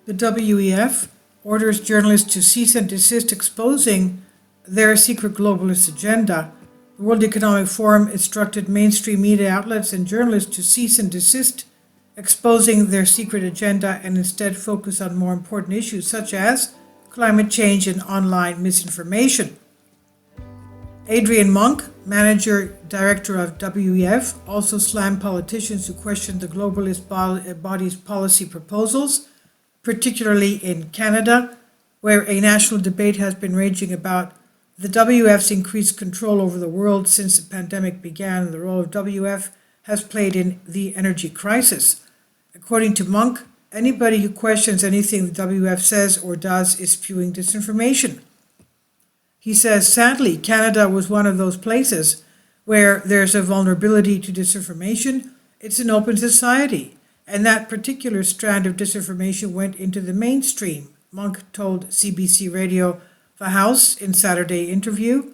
The WEF orders journalists to cease and desist exposing their secret globalist agenda. The World Economic Forum instructed mainstream media outlets and journalists to cease and desist exposing their secret agenda and instead focus on more important issues such as climate change and online misinformation. Adrian Monk, manager director of WEF, also slammed politicians who questioned the globalist body's policy proposals, particularly in Canada, where a national debate has been raging about the WEF's increased control over the world since the pandemic began and the role of WEF has played in the energy crisis. According to Monk, anybody who questions anything the WEF says or does is spewing disinformation. He says, sadly, Canada was one of those places where there's a vulnerability to disinformation. It's an open society, and that particular strand of disinformation went into the mainstream, Monk told CBC Radio The House in Saturday interview.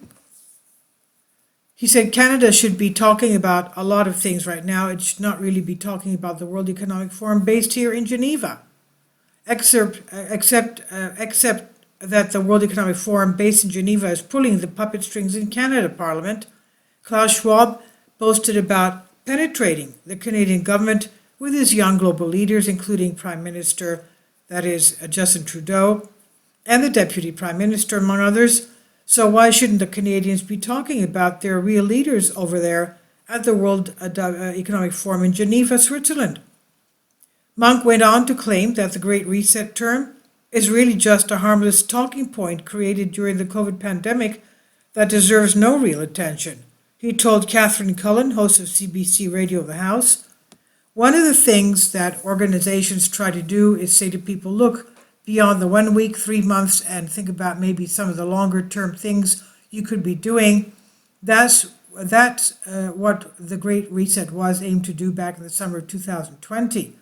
He said Canada should be talking about a lot of things right now. It should not really be talking about the World Economic Forum based here in Geneva, except that the World Economic Forum based in Geneva is pulling the puppet strings in Canada Parliament. Klaus Schwab boasted about penetrating the Canadian government with his young global leaders, including Prime Minister, that is Justin Trudeau, and the Deputy Prime Minister, among others. So why shouldn't the Canadians be talking about their real leaders over there at the World Economic Forum in Geneva, Switzerland? Monk went on to claim that the Great Reset term is really just a harmless talking point created during the COVID pandemic that deserves no real attention. He told Catherine Cullen, host of CBC Radio The House, one of the things that organizations try to do is say to people, look, beyond the 1 week, 3 months, and think about maybe some of the longer term things you could be doing. That's what the Great Reset was aimed to do back in the summer of 2020.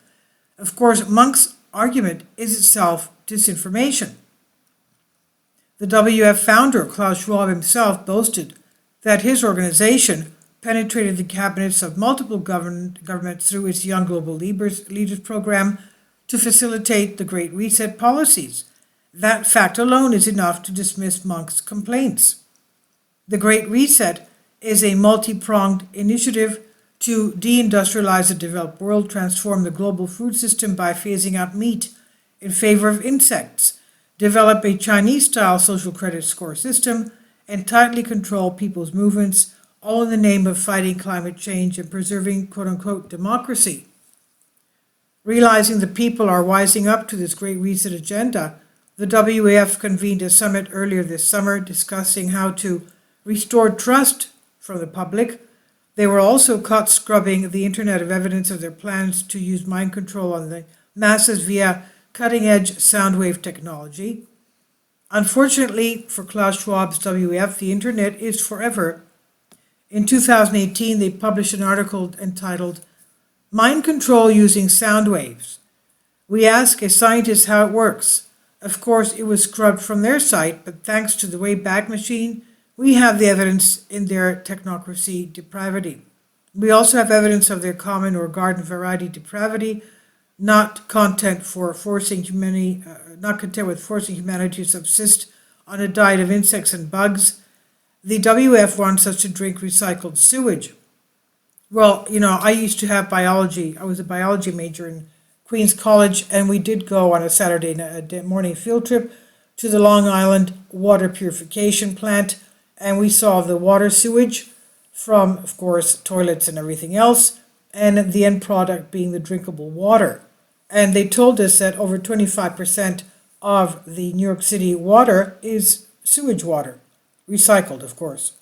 Of course, Monk's argument is itself disinformation. The WEF founder, Klaus Schwab himself, boasted that his organization penetrated the cabinets of multiple governments through its Young Global Leaders program to facilitate the Great Reset policies. That fact alone is enough to dismiss Monk's complaints. The Great Reset is a multi-pronged initiative to deindustrialize the developed world, transform the global food system by phasing out meat in favor of insects, develop a Chinese-style social credit score system, and tightly control people's movements, all in the name of fighting climate change and preserving quote-unquote democracy. Realizing the people are wising up to this Great Reset agenda, the WEF convened a summit earlier this summer discussing how to restore trust from the public. They were also caught scrubbing the internet of evidence of their plans to use mind control on the masses via cutting-edge sound wave technology. Unfortunately for Klaus Schwab's WEF, the internet is forever. In 2018, they published an article entitled Mind Control Using Sound Waves. We ask a scientist how it works. Of course, it was scrubbed from their site, but thanks to the Wayback Machine, we have the evidence in their technocracy depravity. We also have evidence of their common or garden variety depravity, not content with forcing humanity to subsist on a diet of insects and bugs. The WF wants us to drink recycled sewage. Well, I used to have biology. I was a biology major in Queen's College, and we did go on a Saturday morning field trip to the Long Island water purification plant, and we saw the water sewage from, of course, toilets and everything else, and the end product being the drinkable water. And they told us that over 25% of the New York City water is sewage water, recycled, of course.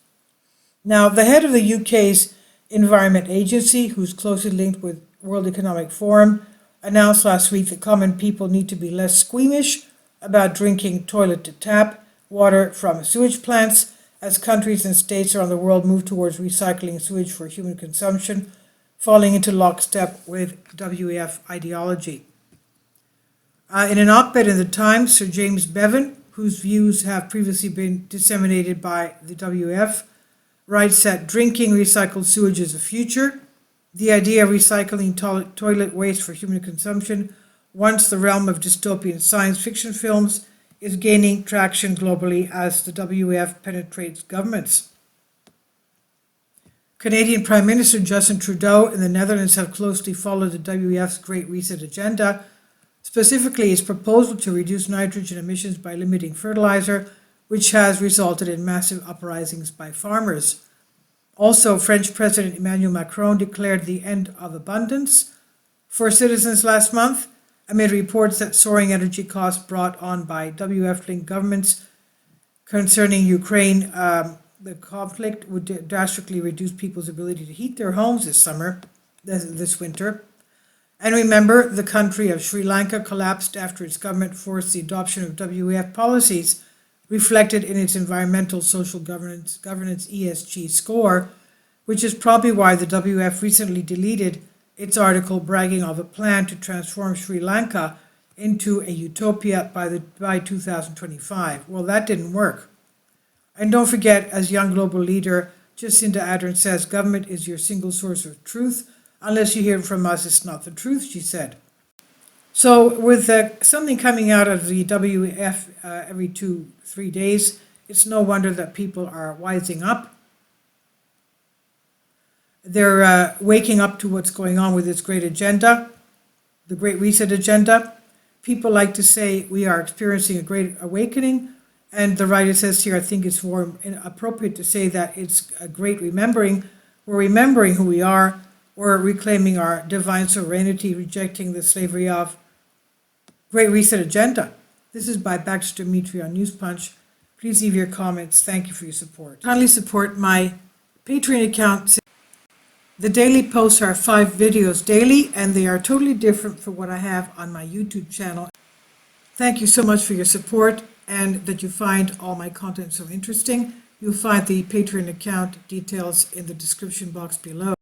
Now, the head of the UK's Environment Agency, who's closely linked with World Economic Forum, announced last week that common people need to be less squeamish about drinking toilet-to-tap water from sewage plants as countries and states around the world move towards recycling sewage for human consumption, falling into lockstep with WEF ideology. In an op-ed in the Times, Sir James Bevan, whose views have previously been disseminated by the WEF, writes that drinking recycled sewage is the future. The idea of recycling toilet waste for human consumption once the realm of dystopian science fiction films is gaining traction globally as the WEF penetrates governments. Canadian Prime Minister Justin Trudeau and the Netherlands have closely followed the WEF's Great Reset agenda, specifically its proposal to reduce nitrogen emissions by limiting fertilizer, which has resulted in massive uprisings by farmers. Also, French President Emmanuel Macron declared the end of abundance for citizens last month, amid reports that soaring energy costs brought on by WEF-linked governments concerning Ukraine, the conflict would drastically reduce people's ability to heat their homes this winter. And remember, the country of Sri Lanka collapsed after its government forced the adoption of WEF policies reflected in its environmental social governance ESG score, which is probably why the WEF recently deleted its article bragging of a plan to transform Sri Lanka into a utopia by 2025. Well, that didn't work. And don't forget, as young global leader Jacinda Ardern says, government is your single source of truth. Unless you hear it from us, it's not the truth, she said. So with something coming out of the WEF every 2-3 days, it's no wonder that people are wising up. They're waking up to what's going on with this great agenda, the Great Reset agenda. People like to say we are experiencing a great awakening. And the writer says here, I think it's more appropriate to say that it's a great remembering. We're remembering who we are. We're reclaiming our divine sovereignty, rejecting the slavery of Great Reset agenda. This is by Baxter Dimitri on News Punch. Please leave your comments. Thank you for your support. Kindly support my Patreon account. The daily posts are 5 videos daily, and they are totally different from what I have on my YouTube channel. Thank you so much for your support, and that you find all my content so interesting. You'll find the Patreon account details in the description box below.